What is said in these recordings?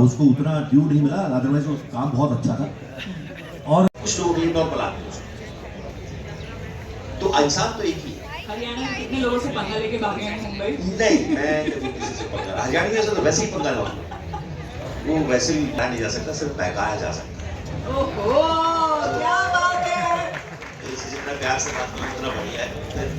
उसको उतना ड्यू नहीं मिला, अदरवाइज वो काम बहुत अच्छा था। और कुछ लोग भी नॉर्मल आते हैं, तो इंसान तो एक ही है। हरियाणा में कितने लोगों से पंगा लेके भागे हैं मुंबई? नहीं, मैं कभी किसी से पंगा, हरियाणवी से तो वैसे ही पंगा लगा, वो वैसे भी लाया नहीं जा सकता, सिर्फ बहकाया जा सकता है। ओहो, क्या बात है। इससे जितना प्यार से बात करो उतना बढ़िया है,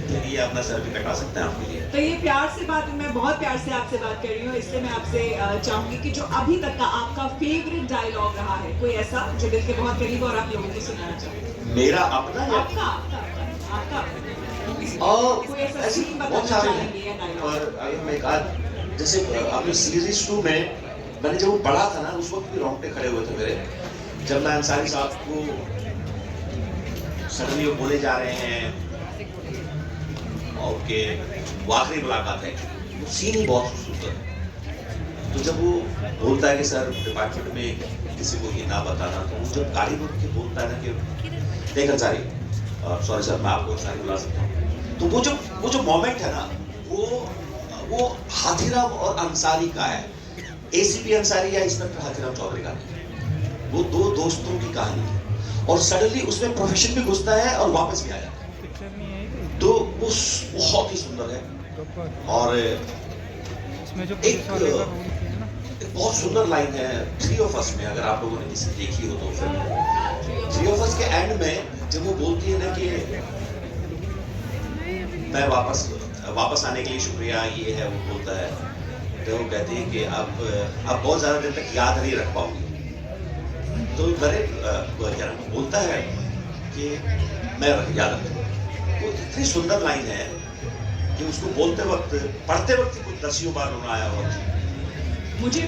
फिर ये अपना सर भी कटा सकते हैं आपके लिए। तो ये प्यार से बात, मैं बहुत प्यार से आपसे बात कर रही हूँ, इसलिए मैं आपसे चाहूंगी कि जो अभी तक का आपका फेवरेट डायलॉग रहा है, कोई ऐसा जो दिल के बहुत करीब और आप लोगों को सुनाना चाहते मेरा अपना या आपका और कोई ऐसा ऐसी सीन बहुत बताना सारे चाहेंगे या हैं। डायलॉग? और अगर मैं एक आध, जैसे अपनी सीरीज 2 में मैंने जब वो पढ़ा था ना, उस वक्त भी रोंगटे खड़े हुए थे मेरे, जब मैं अंसारी साहब को सडनली वो बोले जा रहे हैं और के वो आखिरी मुलाकात है, वो सीन ही बहुत खूबसूरत है। तो जब वो बोलता है कि सर डिपार्टमेंट में किसी को ये ना बताना, तो वो जब गाड़ी रोक के बोलता है ना कि देख अंसारी, सॉरी सर मैं आपको अंसारी बुला सकता हूँ, तो वो जो मोमेंट है ना, वो हाथीराम और अंसारी का है, एसीपी अंसारी या इंस्पेक्टर हाथीराम चौधरी का नहीं। वो दो दोस्तों की कहानी है, और सडनली उसमें प्रोफेशन भी घुसता है और वापस भी आ जाता है, तो वो बहुत ही सुंदर है। और एक बहुत सुंदर लाइन है 3 ऑफ अस में, अगर आप लोगों ने किसी देखी हो तो फिर 3 ऑफ अस के एंड में जब वो बोलती है ना कि मैं वापस आने के लिए शुक्रिया, ये है वो बोलता है, तो वो कहती है कि अब बहुत ज्यादा दिन तक याद नहीं रख पाऊंगी, तो नरेश बोलता है कि मैं याद रखूंगा। वो इतनी सुंदर लाइन है कि उसको बोलते वक्त, पढ़ते वक्त कुछ 10 बार रोना आया और मुझे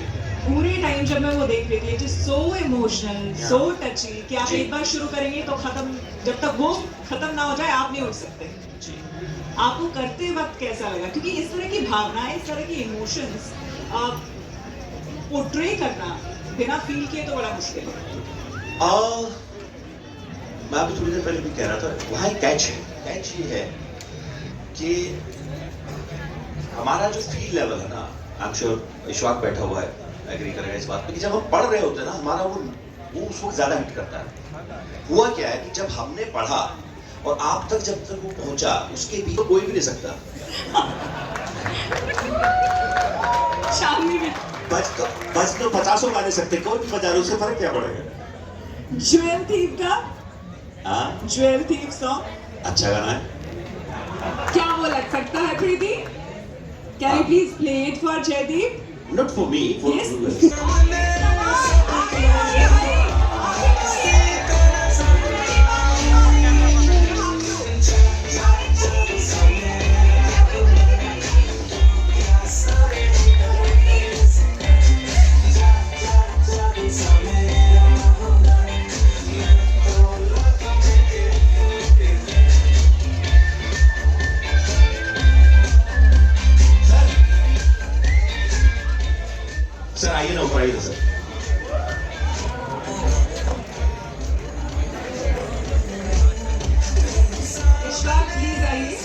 पूरे टाइम जब मैं वो देख रही थी, इट इज सो इमोशनल, सो टची कि आप एक बार शुरू करेंगे तो खत्म, जब तक वो खत्म ना हो जाए आप नहीं उठ सकते। आपको करते वक्त कैसा लगा? क्योंकि इस तरह की भावनाएं, इस तरह की इमोशंस पोर्ट्रे करना बिना फील किए तो बड़ा मुश्किल है। मैं अभी थोड़ी देर पहले भी कह रहा था, वहाँ कैच ये है कि हमारा जो फील लेवल है ना, आई एम श्योर इशफाक बैठा हुआ है, एग्री करेगा इस बात पे, कि जब हम पढ़ रहे होते हैं ना, हमारा वो उस वक्त ज्यादा हिट करता है। हुआ क्या है कि जब हमने पढ़ा और आप तक जब तक वो पहुंचा, उसके बीच तो कोई भी नहीं सकता। बज तो 50 गा नहीं सकते, कोई भी बजा रहे, उससे फर्क क्या पड़ेगा? ज्वेल थीफ का, हाँ, ज्वेल थीफ सॉन्ग अच्छा गाना है। क्या वो लग सकता है प्रीति? Can you please play it for Jaideep? Not for me, for Yes. Sir आइए ना, ऊपर आइए सर। इशफाक प्लीज आइए।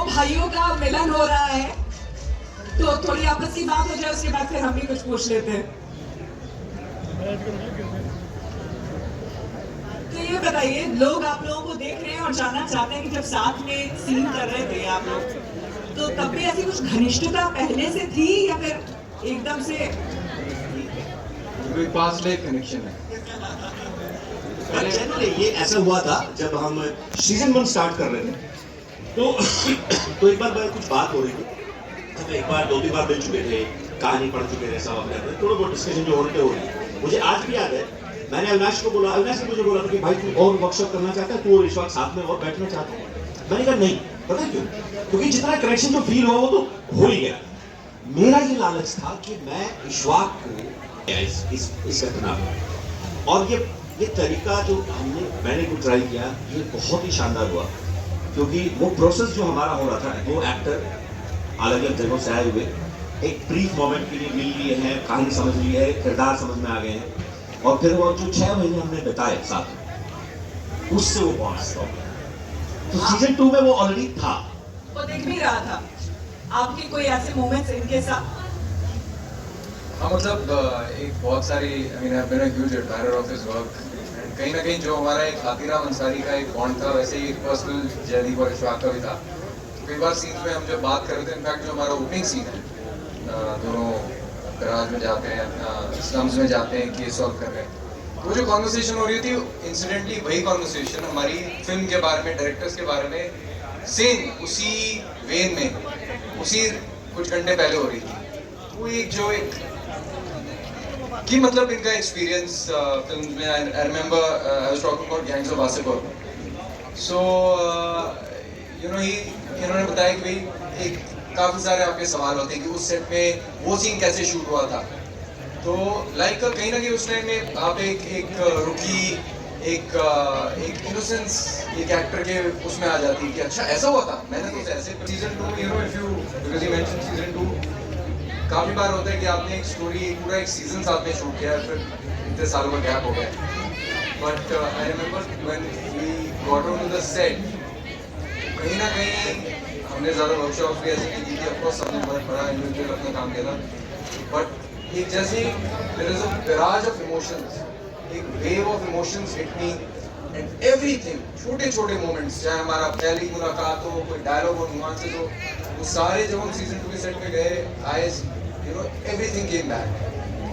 भाइयों का मिलन हो रहा है, तो थोड़ी आपस की बात हो जाए, उसके बाद फिर हम भी कुछ पूछ लेते हैं। तो ये बताइए, लोग आप लोगों को देख रहे हैं और जानना चाहते हैं कि जब साथ में सीन कर रहे थे आप लोग, तो तब भी ऐसी कुछ घनिष्ठता पहले से थी या फिर एकदम से कोई पास लाइफ कनेक्शन है? जनरली ये ऐसा हुआ था जब हम सीजन 1 स्टार्ट कर रहे थे, तो एक बार कुछ बात हो रही थी, हम एक बार 2-3 बार मिल चुके थे, कहानी पढ़ चुके थे, सब अपने थोड़ा बहुत डिस्कशन जो होते हो रही। मुझे आज भी याद है, मैंने अविनाश को बोला, अविनाश ने मुझे बोला था कि भाई तू और वर्कशॉप करना चाहता है, तू और इशफाक साथ में और बैठना चाहता है। मैंने कहा नहीं, पता क्यों? क्योंकि जितना कनेक्शन जो फील हुआ वो तो हो ही गया। मेरा ये लालच था कि मैं इशफाक को इस घटना, और ये ये तरीका जो मैंने को ट्राई किया, ये बहुत ही शानदार हुआ, क्योंकि वो प्रोसेस जो हमारा हो रहा था, दो एक्टर अलग अलग जगहों से आए हुए एक ब्रीफ मोमेंट के लिए मिल लिए हैं, कहानी समझ ली है, किरदार समझ में आ गए हैं, और फिर वो जो 6 महीने हमने बिताए साथ, उससे वो पहुंचा। तो सीजन 2 में वो ऑलरेडी था। वो देख भी रहा था। आपके कोई ऐसे मोमेंट्स इनके साथ? हाँ, मतलब एक बहुत सारी, I mean I have been a huge admirer of his work. कहीं ना कहीं जो हमारा एक हाथीराम अंसारी का एक बॉन्ड था, वैसे ही एक पर्सनल जयदीप और इशफाक का भी था। कई बार सीन्स में हम जब बात कर रहे थे, इनफैक्ट जो हमारा ओपनिंग सीन है, दोनों गराज में जाते हैं, स्लम्स में जाते हैं, केस सॉल्व कर रहे हैं, वो जो कॉन्वर्सेशन हो रही थी, इंसिडेंटली वही कॉन्वर्सेशन हमारी फिल्म के बारे में, डायरेक्टर्स के बारे में, सेम उसी वेन में, उसी कुछ घंटे पहले हो रही थी। वो एक जो एक कि मतलब इनका एक्सपीरियंस फिल्म में, I remember I was talking about Gangs of Wasseypur, so you know he इन्होंने बताया कि भाई एक काफ़ी सारे आपके सवाल होते हैं कि उस सेट में वो सीन कैसे शूट हुआ था। तो लाइक कहीं ना कहीं उस टाइम में आप एक रुकी, एक इनोसेंस एक एक्टर के उसमें आ जाती है कि अच्छा ऐसा हुआ था, मैंने तो ऐसे। Season 2 you know, if you because you mention season 2, काफ़ी बार होता है कि आपने एक स्टोरी पूरा एक सीजन साथ में शूट किया है, फिर इतने सालों का गैप हो गया। But I remember when we got on to the set, कहीं ना कहीं हमने ज़्यादा वर्कशॉप्स भी ऐसे नहीं की थी, ऑफकोर्स हमने बहुत बड़ा इंडिविजुअल अपना काम किया था, बट एक जैसे there is a barrage of emotions, एक wave of emotions hit me, and everything, छोटे छोटे मोमेंट्स, चाहे हमारा पहली मुलाकात हो, कोई डायलॉग हो, नुआंसेस हो, वो सारे जब हम सीजन 2 के सेट पे गए, I you know everything came back,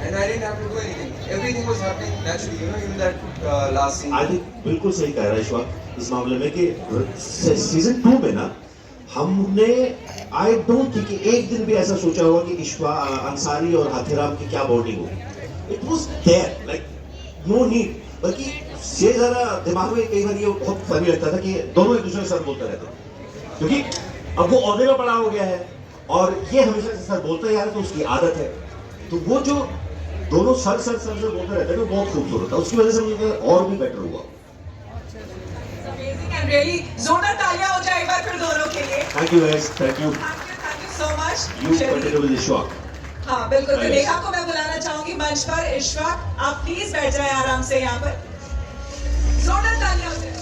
and I didn't have to do anything, everything was happening naturally, you know, in that last scene. I think बिल्कुल सही कह रहा है ईश्वर इस मामले में कि सीजन 2 में ना हमने, आई डोंट थिंक एक दिन भी ऐसा सोचा होगा कि ईश्वा अंसारी और हाथीराम की क्या बॉन्डिंग होगी। It was there, like no need, बल्कि ये जरा दिमाग में कई बार ये बहुत फनी लगता था कि दोनों एक दूसरे के साथ बोलते रहते, क्योंकि अब वो औहदे में बड़ा हो गया है और ये हमेशा से सर बोलता है यार, तो उसकी आदत है, तो वो जो दोनों सर बोलते रहते हैं वो बहुत खूबसूरत था, उसकी वजह से मुझे और भी बेटर हुआ। Amazing and really जोरदार तालियां हो जाए एक बार फिर दोनों के लिए। Thank you guys, thank you so much। You continue with Ishfaq. हाँ बिल्कुल, तो Yes. नेहा को मैं बुलाना चाहूंगी मंच पर। इशफाक, आप प्लीज बैठ जाए आराम से यहाँ पर। जोरदार तालियां हो जाए।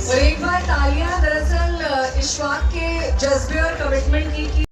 और एक बार तालियां दरअसल इशफाक के जज्बे और कमिटमेंट की